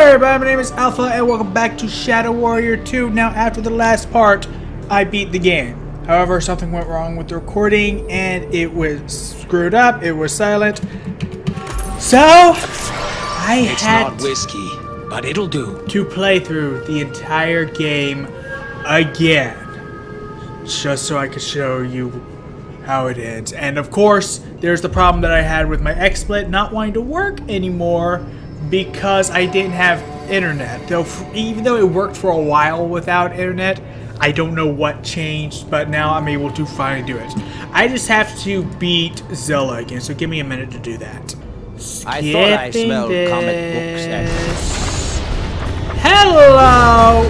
everybody, my name is Alpha and welcome back to Shadow Warrior 2. Now after the last part, I beat the game. However, something went wrong with the recording and it was screwed up, it was silent. So, It's not whiskey, but it'll do. To play through the entire game again. Just so I could show you how it ends. And of course, there's the problem that I had with my XSplit not wanting to work anymore because I didn't have internet. Though, even though it worked for a while without internet, I don't know what changed, but now I'm able to finally do it. I just have to beat Zilla again, so give me a minute to do that. I thought I smelled comic books and... Hello!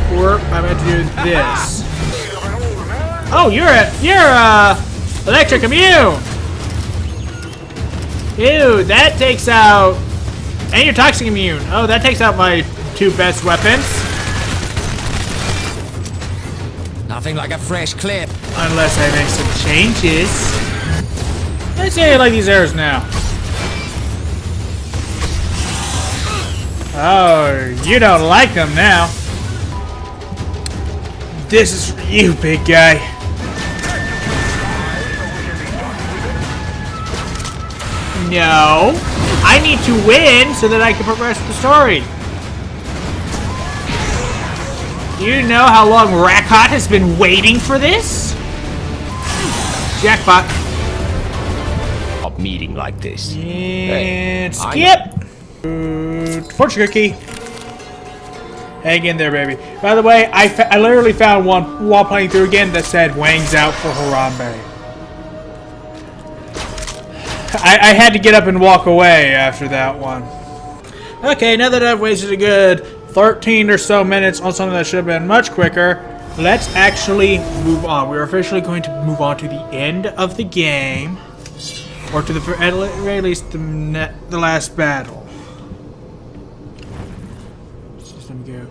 I'm going to do this. Oh, you're electric immune! Ew, that takes out... And you're toxic immune. Oh, that takes out my two best weapons. Nothing like a fresh clip. Unless I make some changes. Let's see how you like these arrows now. Oh, you don't like them now. This is for you, big guy. No. I need to win so that I can progress the story. Do you know how long Rakot has been waiting for this? Jackpot. A meeting like this. And skip. Fortune cookie. Hang in there, baby. By the way, I literally found one while playing through again that said Wang's out for Harambe. I had to get up and walk away after that one. Okay, now that I've wasted a good 13 or so minutes on something that should have been much quicker, let's actually move on. We're officially going to move on to the end of the game, or to the at very least the last battle. Let's just let me go,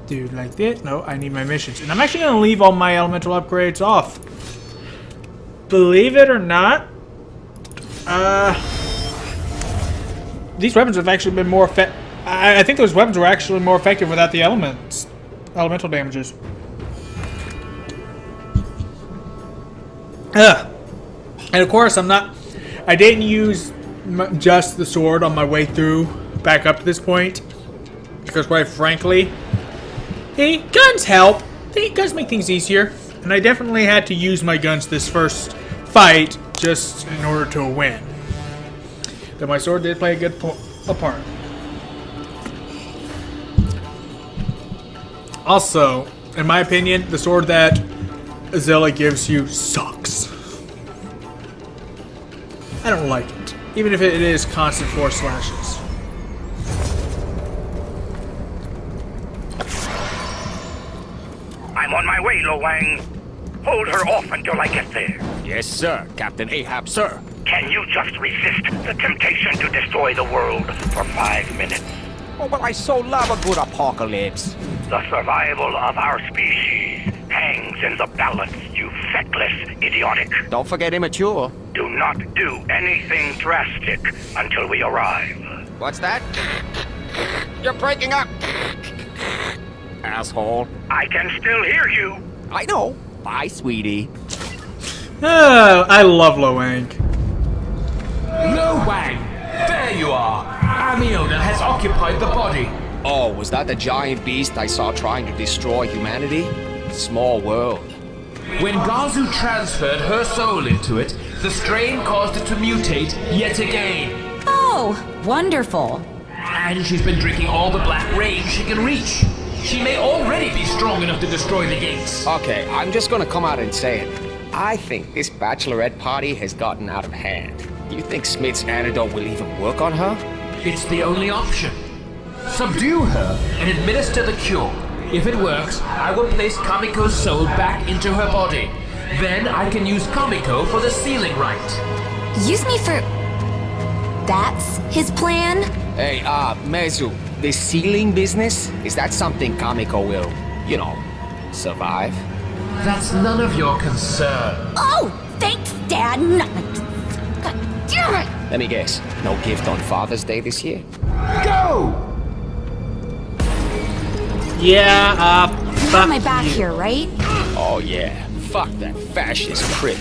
dude, like this. No, I need my missions, and I'm actually going to leave all my elemental upgrades off. Believe it or not. These weapons have actually been more effective. I think those weapons were actually more effective without the elemental damages. And of course, I didn't use just the sword on my way through back up to this point, because quite frankly, guns help. Guns make things easier, and I definitely had to use my guns this first fight just in order to win. Though my sword did play a good part. Also, in my opinion, the sword that Zilla gives you sucks. I don't like it, even if it is constant 4 slashes. I'm on my way, Lo Wang. Hold her off until I get there. Yes, sir, Captain Ahab, sir. Can you just resist the temptation to destroy the world for 5 minutes? Oh, but I so love a good apocalypse. The survival of our species hangs in the balance, you feckless idiotic. Don't forget immature. Do not do anything drastic until we arrive. What's that? You're breaking up. Asshole. I can still hear you. I know. Bye, sweetie. Oh, I love Lo Wang. Lo Wang! There you are! Amiona has occupied the body. Oh, was that the giant beast I saw trying to destroy humanity? Small world. When Gazu transferred her soul into it, the strain caused it to mutate yet again. Oh, wonderful. And she's been drinking all the black rain she can reach. She may already be strong enough to destroy the gates. Okay, I'm just gonna come out and say it. I think this bachelorette party has gotten out of hand. You think Smith's antidote will even work on her? It's the only option. Subdue her and administer the cure. If it works, I will place Kamiko's soul back into her body. Then I can use Kamiko for the sealing rite. Use me for... That's his plan? Hey, Mezu, this sealing business, is that something Kamiko will, survive? That's none of your concern. Oh, thanks, Dad. God damn it! Let me guess, no gift on Father's Day this year? Go! Yeah, You fuck have my back you. here, right? Oh yeah, fuck that fascist prick.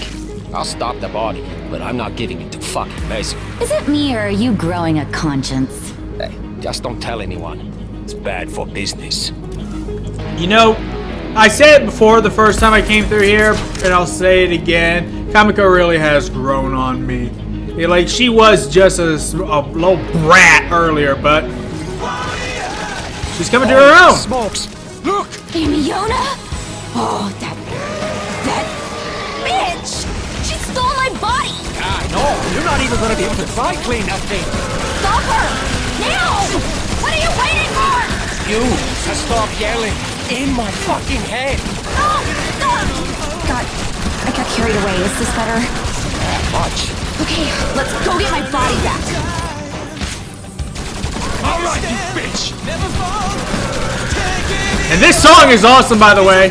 I'll stop the body, but I'm not giving it to fucking Mason. Is it me or are you growing a conscience? Hey, just don't tell anyone. It's bad for business. You know, I said it before the first time I came through here, and I'll say it again. Kamiko really has grown on me. Yeah, like, she was just a little brat earlier, but she's coming to her own. Smokes! Look! Amy Yona? Oh, that bitch! She stole my body! I know! You're not even gonna be able to dry clean that thing! Stop her! Now! What are you waiting for? You! To stop yelling! In my fucking head! Oh, God, I got carried away. Is this better? Much. Okay, let's go get my body back. Alright, you bitch! And this song is awesome, by the way.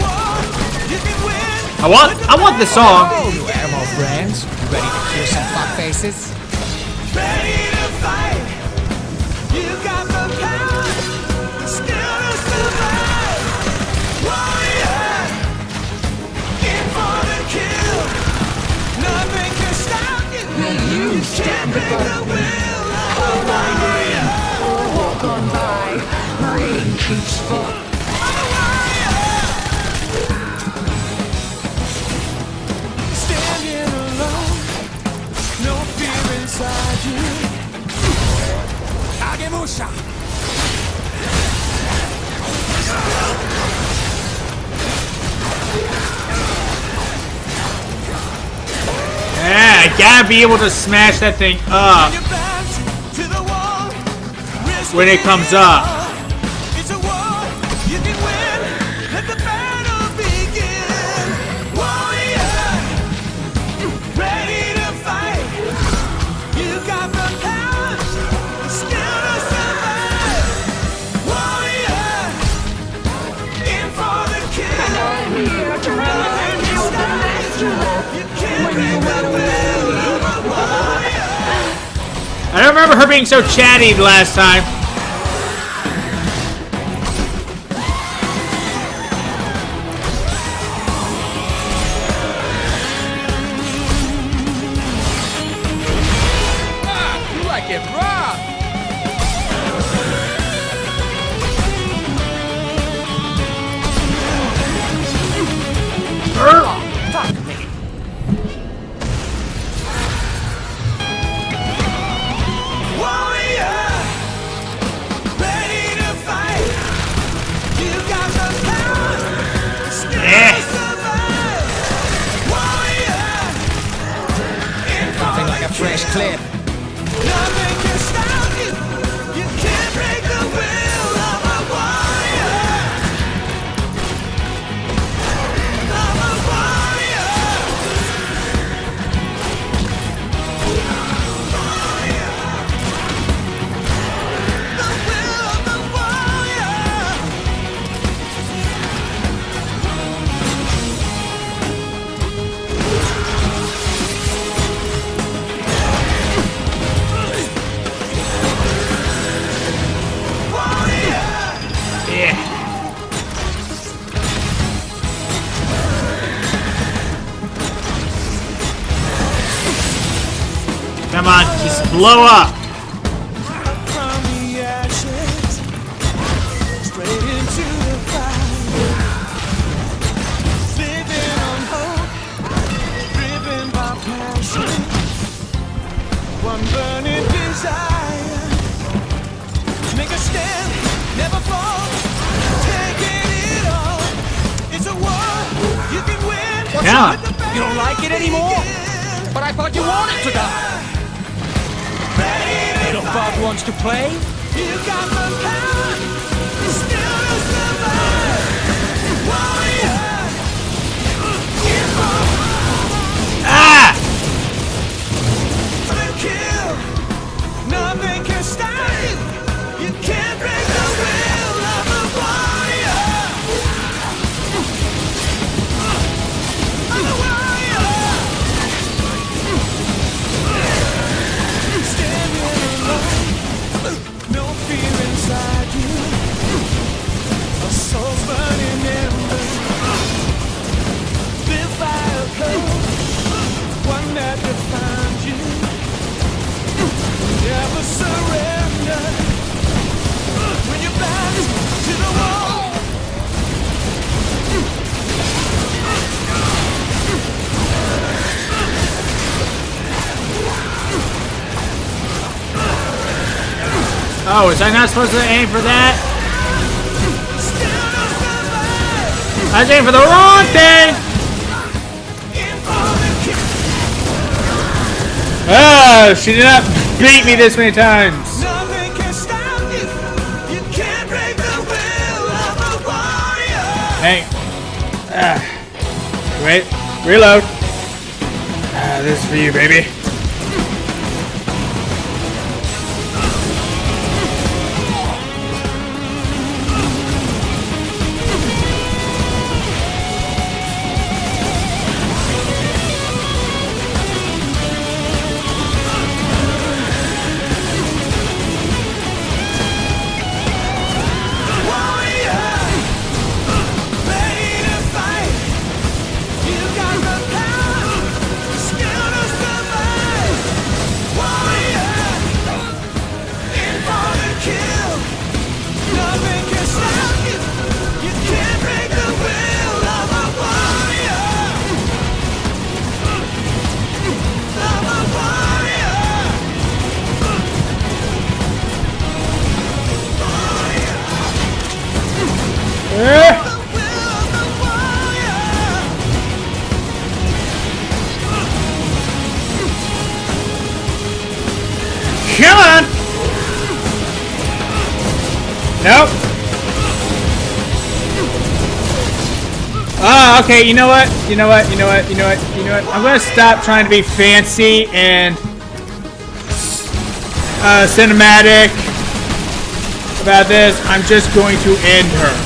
I want this song. Oh, you animal friends. You ready to kill some fuck faces? Ready to fight. You got the power. Still to survive. Warrior. In for the kill. Nothing can stop you. You can't break the will of a warrior. Walk on by. Rain keeps falling. Standing alone. No fear inside you. Agemusha! Yeah, I gotta be able to smash that thing up Your back to the wall. Risk when it comes up. It's a war you can win. Let the battle begin. Warrior, ready to fight. You got the power, still to survive. Warrior, in for the kill. Nothing can stop you. You can't break the will of a warrior. I don't remember her being so chatty the last time. You like it raw! Warrior, ready to fight. You got the power, still to survive. Warrior, in for Nothing like a the fresh kill. clip. Nothing can stop you. You can't break the will of a warrior. Of a warrior. The will of the warrior. Yeah. Come on, just blow up. From the ashes, straight into the fire. Living on hope, driven by passion. One burning desire. Make a stand, never fall. Taking it all. It's a war you can win. Yeah. You don't like it anymore? But I thought you wanted to die. Little bug wants to play? You got the power, still to survive. Warrior, in Ah! for the kill. Nothing can stop you. You can't break the will of a warrior. Of a warrior. Standing alone, no fear inside you. Oh, was I not supposed to aim for that? I was aiming for the wrong thing! Oh, she did not beat me this many times. Nothing can stop you. You can't break the will of a warrior. Hey. Wait. Reload. This is for you, baby. Come on! Nope. Ah, okay, you know what? You know what? I'm gonna stop trying to be fancy and cinematic about this. I'm just going to end her.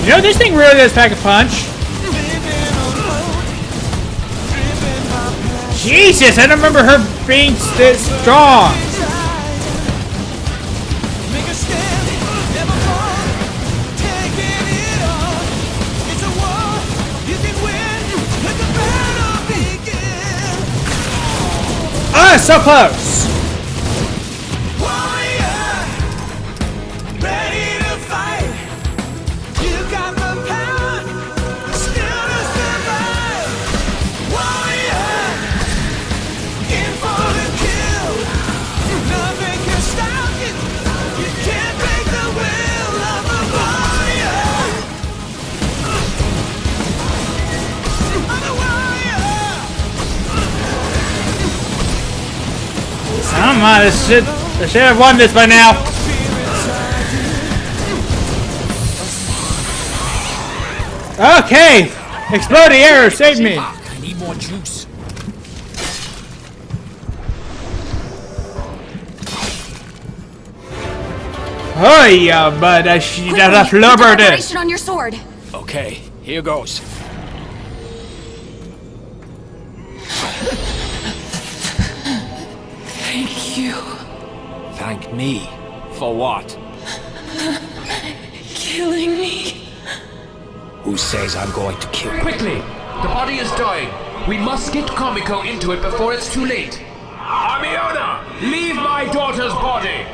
You know, this thing really does pack a punch. Jesus, I don't remember her being this strong. Ah, so close. Come on, I should have won this by now. Okay, exploding arrow, save me. I need more juice. Oh yeah, but she does a flubber this. Operation on your sword. Okay, here goes. Thank you. Thank me. For what? Killing me. Who says I'm going to kill you? Quickly! The body is dying. We must get Kamiko into it before it's too late. Amiona! Leave my daughter's body!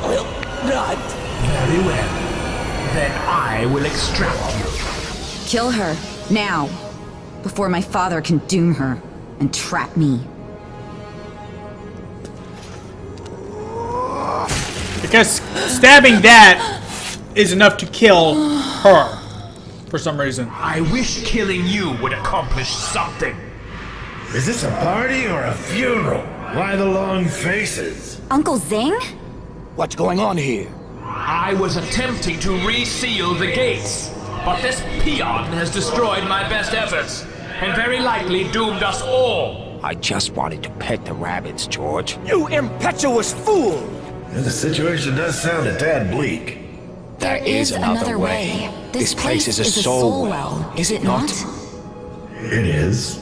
Will not. Very well. Then I will extract you. Kill her. Now. Before my father can doom her and trap me. Because stabbing that is enough to kill her. For some reason. I wish killing you would accomplish something. Is this a party or a funeral? Why the long faces? Uncle Zing? What's going on here? I was attempting to reseal the gates, but this peon has destroyed my best efforts, and very likely doomed us all. I just wanted to pet the rabbits, George. You impetuous fool! The situation does sound a tad bleak. There is another way. This place is a soul well, is it not? It is.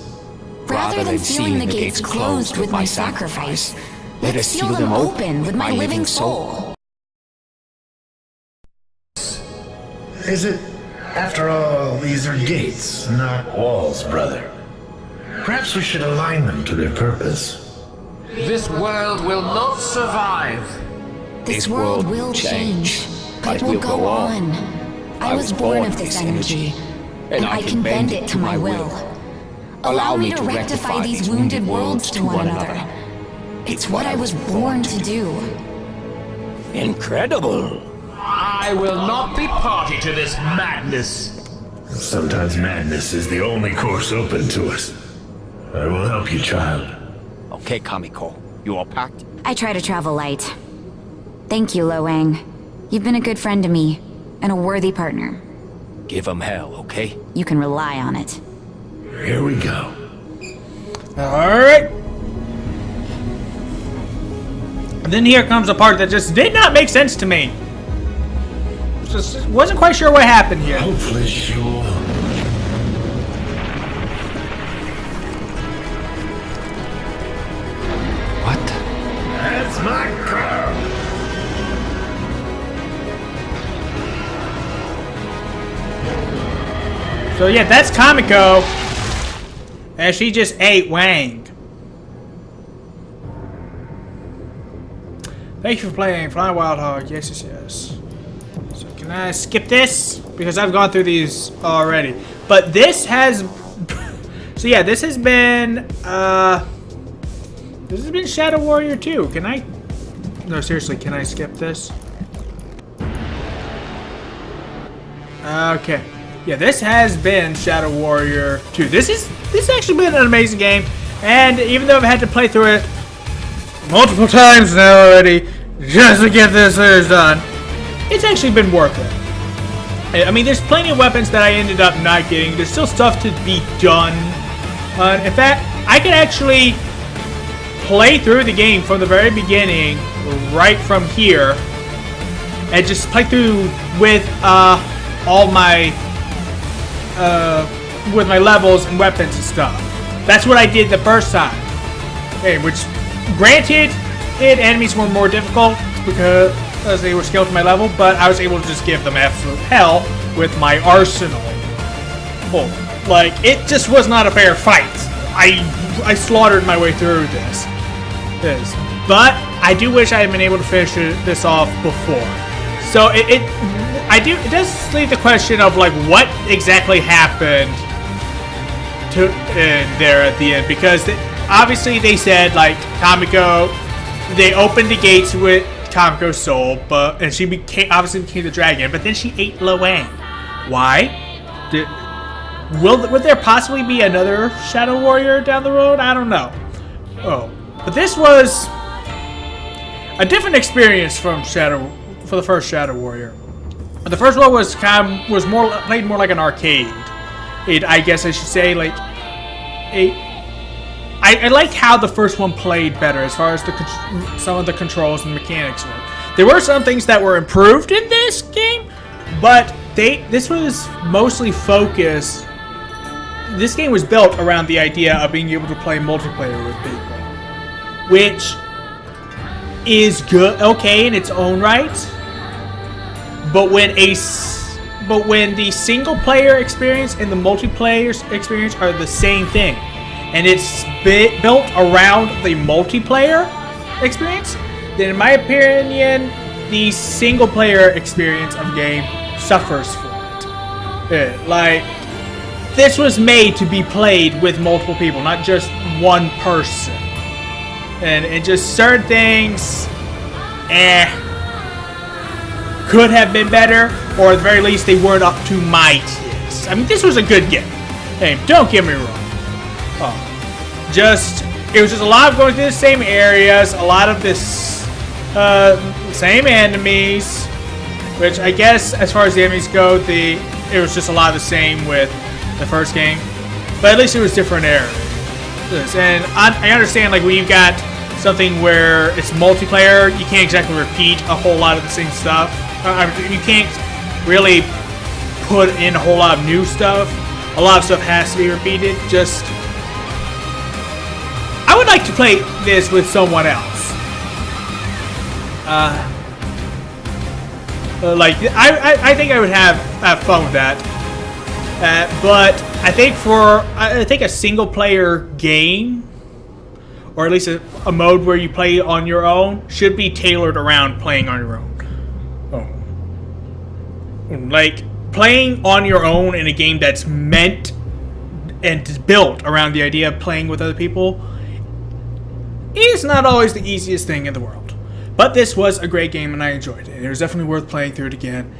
Rather than sealing the gates closed with my sacrifice, let us seal them open with my living soul. Is it? After all, these are gates, not walls, brother. Perhaps we should align them to their purpose. This world will not survive. This world will change, but it will go on. I was born of this energy, and I can bend it to my will. Allow me to rectify these wounded worlds to one another. It's what I was born to do. Incredible. I will not be party to this madness. Sometimes madness is the only course open to us. I will help you, child. Okay, Kamiko. You all packed? I try to travel light. Thank you, Lo Wang. You've been a good friend to me, and a worthy partner. Give 'em hell, okay? You can rely on it. Here we go. Alright. And then here comes a part that just did not make sense to me. Just wasn't quite sure what happened here. Hopefully she'll... What? That's my girl! So yeah, that's Kamiko. And she just ate Wang. Thank you for playing Flying Wild Hog. Yes, yes, yes. So can I skip this? Because I've gone through these already. But this has... So yeah, this has been... This has been Shadow Warrior 2. Can I... No, seriously, can I skip this? Okay. Yeah, this has been Shadow Warrior 2. This has actually been an amazing game. And even though I've had to play through it multiple times now already, just to get this series done, it's actually been worth it. I mean, there's plenty of weapons that I ended up not getting. There's still stuff to be done. In fact, I can actually play through the game from the very beginning, right from here, and just play through with all my with my levels and weapons and stuff. That's what I did the first time. Okay, which, granted, enemies were more difficult because they were scaled to my level, but I was able to just give them absolute hell with my arsenal. Oh, like, it just was not a fair fight. I slaughtered my way through this. But I do wish I had been able to finish this off before. So it does leave the question of, like, what exactly happened to there at the end, because obviously they said, like, Kamiko, they opened the gates with Kamiko's soul, and she obviously became the dragon, but then she ate Lo Wang. Why? Would there possibly be another Shadow Warrior down the road? I don't know. Oh, but this was a different experience for the first Shadow Warrior. The first one was played more like an arcade. I guess I should say, like, I liked how the first one played better as far as some of the controls and mechanics were. There were some things that were improved in this game, but this was mostly focused. This game was built around the idea of being able to play multiplayer with people, which is okay in its own right. But when the single player experience and the multiplayer experience are the same thing, and it's built around the multiplayer experience, then in my opinion, the single player experience of the game suffers for it. Like, this was made to be played with multiple people, not just one person. And just certain things, could have been better, or at the very least, they weren't up to my taste. I mean, this was a good game. Hey, don't get me wrong. It was just a lot of going through the same areas, a lot of this same enemies, which I guess as far as the enemies go, it was just a lot of the same with the first game, but at least it was different areas. And I understand, like, when you've got something where it's multiplayer, you can't exactly repeat a whole lot of the same stuff. You can't really put in a whole lot of new stuff. A lot of stuff has to be repeated. I would like to play this with someone else. I think I would have fun with that. But I think a single player game, or at least a mode where you play on your own, should be tailored around playing on your own. Like, playing on your own in a game that's meant and built around the idea of playing with other people is not always the easiest thing in the world. But this was a great game and I enjoyed it. It was definitely worth playing through it again.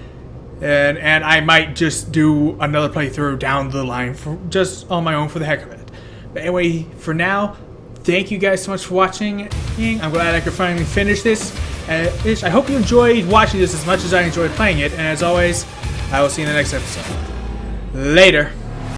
And I might just do another playthrough down the line for just on my own for the heck of it. But anyway, for now, thank you guys so much for watching. I'm glad I could finally finish this. I hope you enjoyed watching this as much as I enjoyed playing it. And as always, I will see you in the next episode. Later.